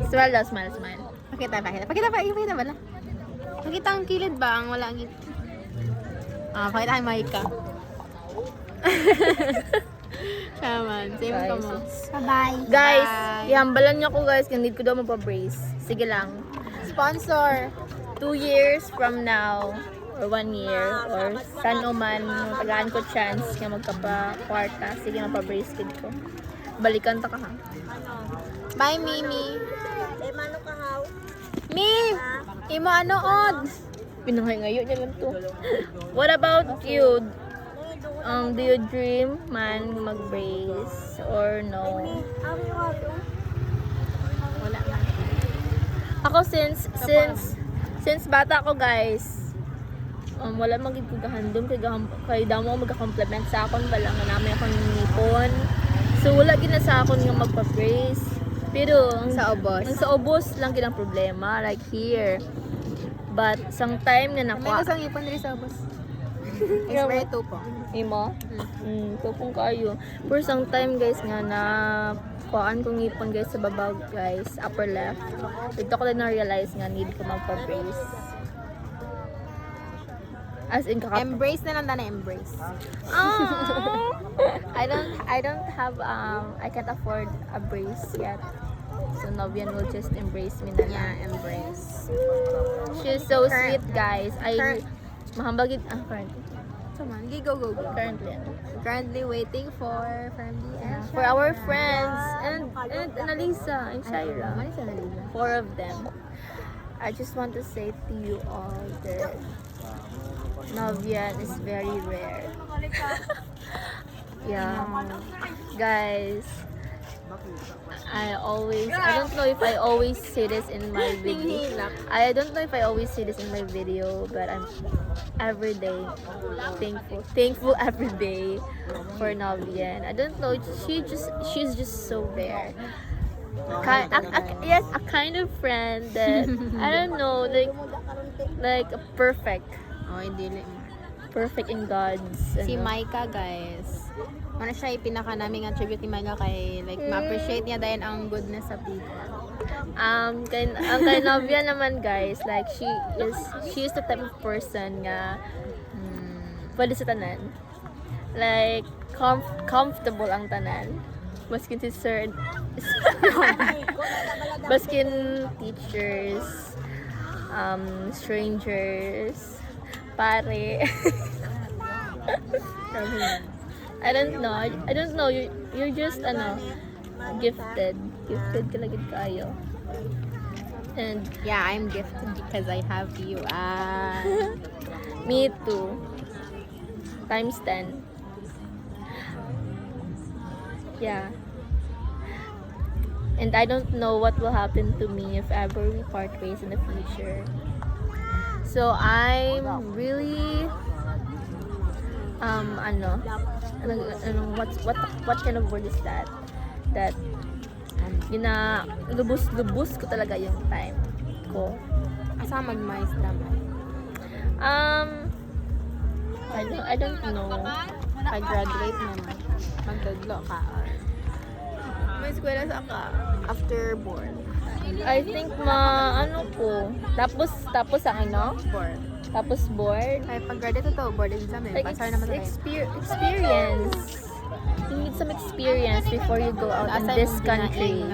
Smile daw, smile, smile. Pakita ba na? Pakita ang kilid ba? Ang wala ang kilid. Pakita kay Maika. Shaman, same ka mo. Bye-bye. Guys, Bye. ihambalan niyo ako guys, hindi ko daw mapabrace. Sige lang. Sponsor. 2 years from now, or 1 year, or saan man, tagaan ko chance nga magkapa-kwarta. Sige, mapabrace kid ko. Balikan ta ka ha. Bye, Mimi. Mano ka haw? Mi! Imo ano od? Pinangay ngayon niya lang to. What about you? Do you dream man mag-brace or no? Wala man. Ako since bata ko guys, wala magiging kagahandom kay damo ako magka-compliment sa akon bala nga namin akong nipon. So wala gina sa akon nga magpa-brace. Pero Sa ubos. ang sa ubos lang gid ang problema like here. But sang time nga May nakuha kusang ipon rin sa ubos. Expire 2 po. imo, tupong kayo. For some time guys nga na kuhaan kong ipon guys sa baba guys, upper left. Dito ko lang na-realize nga need ko magpa-brace. As in Embrace na lang na embrace. Oh, I don't have I can't afford a brace yet. So Novian will just embrace me na lang. Yeah, embrace. She's so Current- sweet guys. current- Mahambagid currently. Come on, go. Currently. Currently waiting for Fergie and For our friends and Annalisa and Shaira. Ano siya nalila? 4 of them. I just want to say to you all that Novian is very rare. Yeah. Guys, I don't know if I always say this in my video. I don't know if I always say this in my video, but I'm every day thankful every day for Novian. I don't know, she's just so rare. Yes, a kind of friend that I don't know, like a perfect Hindi. in God's. Si Maika, guys. Ano siya pinaka naming attribute ni Maika kay like ma-appreciate niya dahil ang goodness sa people. Kay Novia naman guys, like she is the type of person nga pwede sa tanan. Like comfortable ang tanan. Maskin si sir, maskin teachers, strangers, pare. I don't know. You're just gifted ka lagid kayo. And Yeah, I'm gifted because I have you. me too. Times 10. Yeah. And I don't know what will happen to me if ever we part ways in the future. So I'm really what kind of word is that? That lubos ko talaga yung time ko. Asa mag-mais naman. I don't know. Pag-graduate naman. Magdadlo ka. May eskwela sa ka after board. I think tapos ang Board. tapos board. Ay, pag-graduate ito, board exam eh. Like Pasar naman tayo. experience. You need some experience before you go out in this country.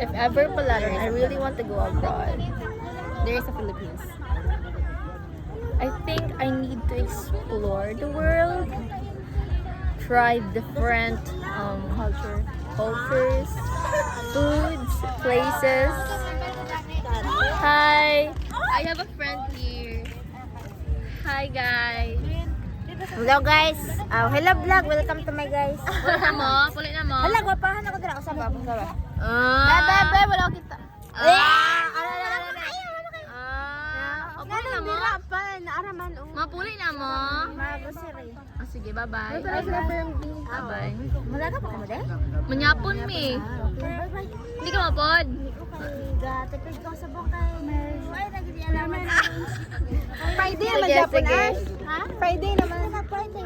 If ever pala, I really want to go abroad. There is a Philippines. I think I need to explore the world, try different cultures, foods, places. Hi, I have a friend here. Hi guys. Hello guys. Hello vlog. Welcome to my guys. Pulit na mo. Hala, gwapahan ako dira. Usa ba? Bye, wala ko kita. Okay na mo. pa naaraman Mapuli na mo. Magosiri. Sige, bye-bye. Bye-bye. Malaga pa ka mo de? Manyapon mi. Bye-bye. Hindi ka mapod. Gatipid ko sa bukay. Ay, nagdi alaman. Friday Sige, naman Japan sige. Ha? Friday naman. Friday.